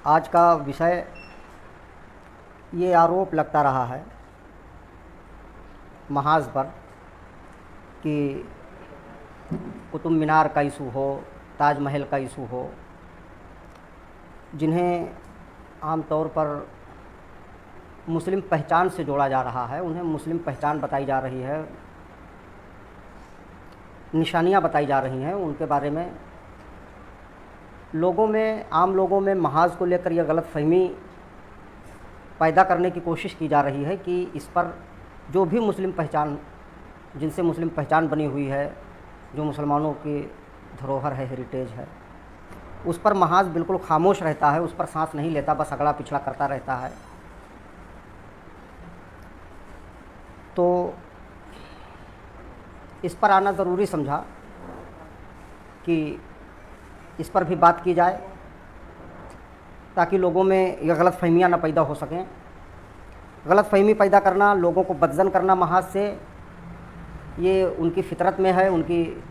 आज का विषय ये आरोप लगता रहा है महाज पर कि कुतुब मीनार का इशू हो, ताजमहल का इशू हो, जिन्हें आमतौर पर मुस्लिम पहचान से जोड़ा जा रहा है, उन्हें मुस्लिम पहचान बताई जा रही है, निशानियां बताई जा रही हैं, उनके बारे में लोगों में, आम लोगों में महाज को लेकर यह गलतफहमी पैदा करने की कोशिश की जा रही है कि इस पर जो भी मुस्लिम पहचान, जिनसे मुस्लिम पहचान बनी हुई है, जो मुसलमानों की धरोहर है, हेरिटेज है, उस पर महाज बिल्कुल खामोश रहता है, उस पर सांस नहीं लेता, बस अगला पिछड़ा करता रहता है। तो इस पर आना ज़रूरी समझा कि इस पर भी बात की जाए ताकि लोगों में यह गलतफहमियां न पैदा हो सकें। गलतफहमी पैदा करना, लोगों को बदज़न करना महाज से, ये उनकी फितरत में है, उनकी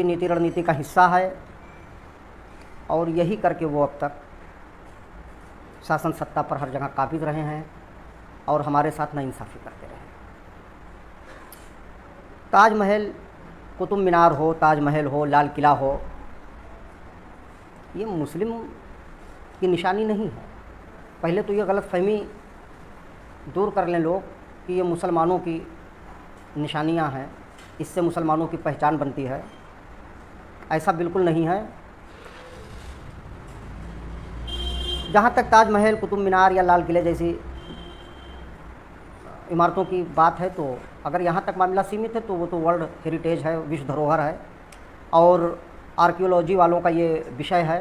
नीति रणनीति का हिस्सा है और यही करके वो अब तक शासन सत्ता पर हर जगह काबिज रहे हैं और हमारे साथ नाइंसाफ़ी करते रहे। ताजमहल, कुतुब मीनार हो, ताजमहल हो, लाल किला हो, ये मुस्लिम की निशानी नहीं है। पहले तो ये गलतफहमी दूर कर लें लोग कि ये मुसलमानों की निशानियां हैं, इससे मुसलमानों की पहचान बनती है। ऐसा बिल्कुल नहीं है। जहाँ तक ताजमहल, कुतुब मीनार या लाल किले जैसी इमारतों की बात है, तो अगर यहाँ तक मामला सीमित है तो वो तो वर्ल्ड हेरिटेज है, विश्व धरोहर है और आर्कियोलॉजी वालों का ये विषय है,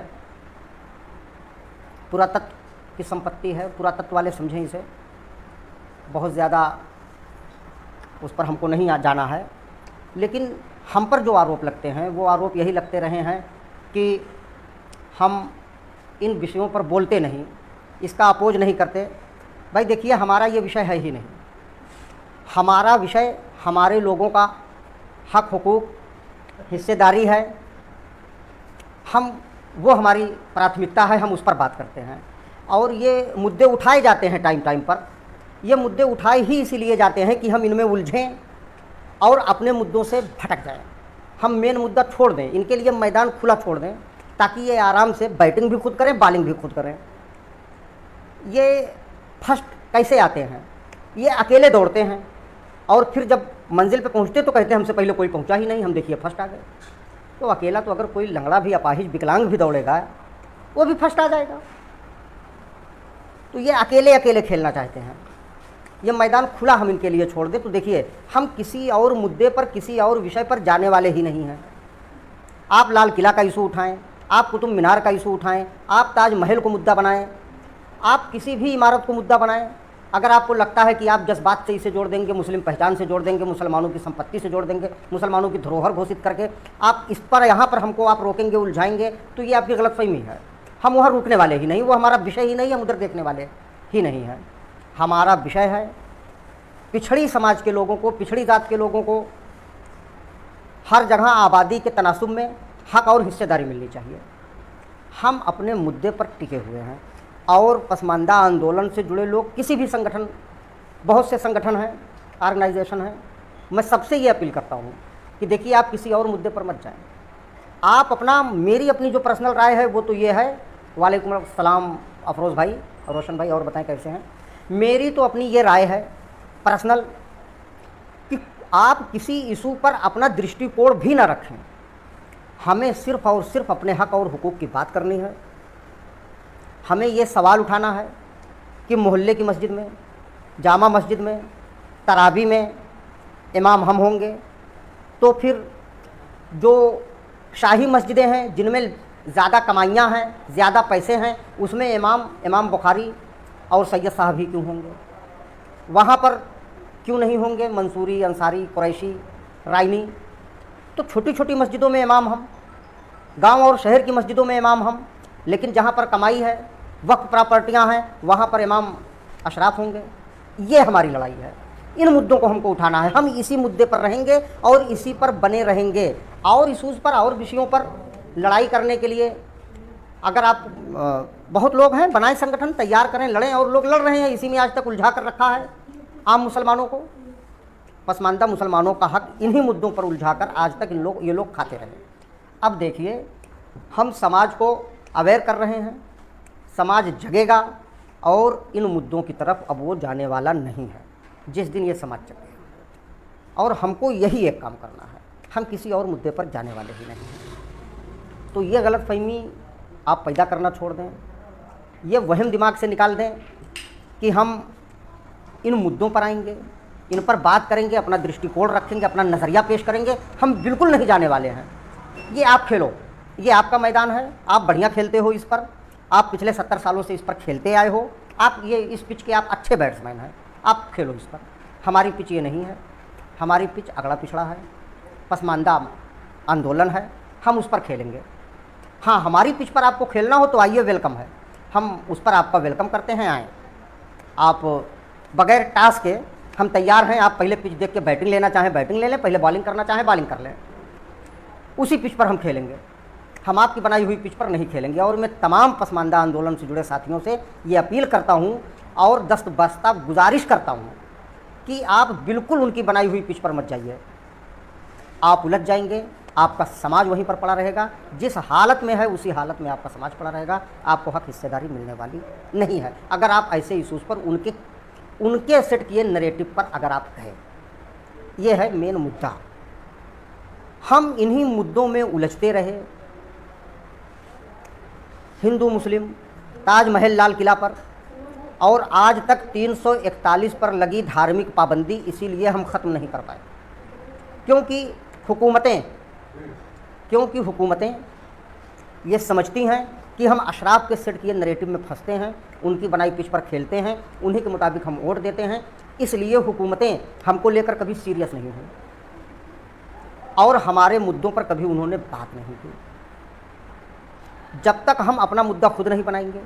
पुरातत्व की संपत्ति है। पुरातत्व वाले समझें इसे, बहुत ज़्यादा उस पर हमको नहीं जाना है। लेकिन हम पर जो आरोप लगते हैं वो आरोप यही लगते रहे हैं कि हम इन विषयों पर बोलते नहीं, इसका अपोज नहीं करते। भाई देखिए, हमारा ये विषय है ही नहीं। हमारा विषय हमारे लोगों का हक, हुकूक, हिस्सेदारी है। वो हमारी प्राथमिकता है, हम उस पर बात करते हैं। और ये मुद्दे उठाए जाते हैं टाइम टाइम पर। ये मुद्दे उठाए ही इसीलिए जाते हैं कि हम इनमें उलझें और अपने मुद्दों से भटक जाएं। हम मेन मुद्दा छोड़ दें, इनके लिए मैदान खुला छोड़ दें ताकि ये आराम से बैटिंग भी खुद करें, बॉलिंग भी खुद करें। ये फर्स्ट कैसे आते हैं? ये अकेले दौड़ते हैं और फिर जब मंजिल पे पहुंचते तो कहते हैं हमसे पहले कोई पहुंचा ही नहीं, हम देखिए फर्स्ट आ गए। तो अकेला तो अगर कोई लंगड़ा भी, अपाहिज, विकलांग भी दौड़ेगा वो भी फर्स्ट आ जाएगा। तो ये अकेले अकेले खेलना चाहते हैं। ये मैदान खुला हम इनके लिए छोड़ दें तो देखिए, हम किसी और मुद्दे पर, किसी और विषय पर जाने वाले ही नहीं हैं। आप लाल किला का इशू उठाएं, आप कुतुब मीनार का इशू उठाएं, आप ताजमहल को मुद्दा बनाएं, आप किसी भी इमारत को मुद्दा बनाएं। अगर आपको लगता है कि आप जज्बात से इसे जोड़ देंगे, मुस्लिम पहचान से जोड़ देंगे, मुसलमानों की संपत्ति से जोड़ देंगे, मुसलमानों की धरोहर घोषित करके आप इस पर, यहाँ पर हमको आप रोकेंगे, उलझाएंगे, तो ये आपकी गलतफहमी है। हम वहाँ रुकने वाले ही नहीं, वो हमारा विषय ही नहीं, हम उधर देखने वाले ही नहीं हैं। हमारा विषय है पिछड़ी समाज के लोगों को, पिछड़ी जात के लोगों को हर जगह आबादी के तनासुब में हक और हिस्सेदारी मिलनी चाहिए। हम अपने मुद्दे पर टिके हुए हैं और पसमानदा आंदोलन से जुड़े लोग, किसी भी संगठन, बहुत से संगठन हैं, ऑर्गेनाइजेशन हैं, मैं सबसे ये अपील करता हूँ कि देखिए, आप किसी और मुद्दे पर मत जाएं। आप अपना, मेरी अपनी जो पर्सनल राय है वो तो ये है। वालेकुम अस्सलाम अफरोज़ भाई, रोशन भाई, और बताएं कैसे हैं। मेरी तो अपनी ये राय है पर्सनल कि आप किसी इशू पर अपना दृष्टिकोण भी ना रखें। हमें सिर्फ़ और सिर्फ अपने हक और हुकूक की बात करनी है। हमें ये सवाल उठाना है कि मोहल्ले की मस्जिद में, जामा मस्जिद में, तरावी में इमाम हम होंगे, तो फिर जो शाही मस्जिदें हैं जिनमें ज़्यादा कमाइयाँ हैं, ज़्यादा पैसे हैं, उसमें इमाम बुखारी और सैयद साहब ही क्यों होंगे? वहाँ पर क्यों नहीं होंगे मंसूरी, अंसारी, कुरैशी, राइनी? तो छोटी छोटी मस्जिदों में इमाम हम, गांव और शहर की मस्जिदों में इमाम हम, लेकिन जहाँ पर कमाई है, वक्फ प्रॉपर्टियाँ हैं, वहाँ पर इमाम अशराफ होंगे। ये हमारी लड़ाई है। इन मुद्दों को हमको उठाना है। हम इसी मुद्दे पर रहेंगे और इसी पर बने रहेंगे। और इशूज़ पर और विषयों पर लड़ाई करने के लिए अगर आप बहुत लोग हैं, बनाए संगठन, तैयार करें, लड़ें, और लोग लड़ रहे हैं, इसी में आज तक उलझा कर रखा है आम मुसलमानों को। पसमानदा मुसलमानों का हक इन्हीं मुद्दों पर उलझाकर आज तक ये लोग खाते रहे। अब देखिए, हम समाज को अवेयर कर रहे हैं, समाज जगेगा और इन मुद्दों की तरफ अब वो जाने वाला नहीं है जिस दिन ये समाज जगेगा। और हमको यही एक काम करना है, हम किसी और मुद्दे पर जाने वाले ही नहीं हैं। तो ये गलतफहमी आप पैदा करना छोड़ दें, ये वहम दिमाग से निकाल दें कि हम इन मुद्दों पर आएंगे, इन पर बात करेंगे, अपना दृष्टिकोण रखेंगे, अपना नज़रिया पेश करेंगे। हम बिल्कुल नहीं जाने वाले हैं। ये आप खेलो, ये आपका मैदान है, आप बढ़िया खेलते हो इस पर, आप पिछले 70 सालों से इस पर खेलते आए हो, आप ये इस पिच के आप अच्छे बैट्समैन हैं, आप खेलो इस पर। हमारी पिच ये नहीं है, हमारी पिच अगड़ा पिछड़ा है, पसमानदा आंदोलन है, हम उस पर खेलेंगे। हाँ, हमारी पिच पर आपको खेलना हो तो आइए, वेलकम है, हम उस पर आपका वेलकम करते हैं, आएँ। आप बगैर टास्क के हम तैयार हैं, आप पहले पिच देख के बैटिंग लेना चाहें बैटिंग ले लें, पहले बॉलिंग करना चाहें बॉलिंग कर लें, उसी पिच पर हम खेलेंगे। हम आपकी बनाई हुई पिच पर नहीं खेलेंगे। और मैं तमाम पसमानदा आंदोलन से जुड़े साथियों से ये अपील करता हूँ और दस्तबस्ता गुजारिश करता हूँ कि आप बिल्कुल उनकी बनाई हुई पिच पर मत जाइए। आप उलझ जाएंगे, आपका समाज वहीं पर पड़ा रहेगा, जिस हालत में है उसी हालत में आपका समाज पड़ा रहेगा, आपको हक हिस्सेदारी मिलने वाली नहीं है। अगर आप ऐसे इशूज़ पर उनके सेट किए नरेटिव पर अगर आप कहें, ये है मेन मुद्दा। हम इन्हीं मुद्दों में उलझते रहे, हिंदू मुस्लिम, ताजमहल लाल किला पर, और आज तक 341 पर लगी धार्मिक पाबंदी इसीलिए हम ख़त्म नहीं कर पाए, क्योंकि हुकूमतें ये समझती हैं कि हम अशराफ के सेट किए नरेटिव में फंसते हैं, उनकी बनाई पिच पर खेलते हैं, उन्हीं के मुताबिक हम वोट देते हैं। इसलिए हुकूमतें हमको लेकर कभी सीरियस नहीं हुई और हमारे मुद्दों पर कभी उन्होंने बात नहीं की। जब तक हम अपना मुद्दा खुद नहीं बनाएंगे,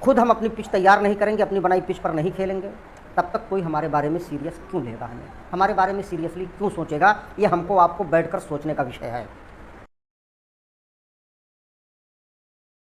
खुद हम अपनी पिच तैयार नहीं करेंगे, अपनी बनाई पिच पर नहीं खेलेंगे, तब तक कोई हमारे बारे में सीरियस क्यों लेगा, हमें हमारे बारे में सीरियसली क्यों सोचेगा, ये हमको आपको बैठकर सोचने का विषय है।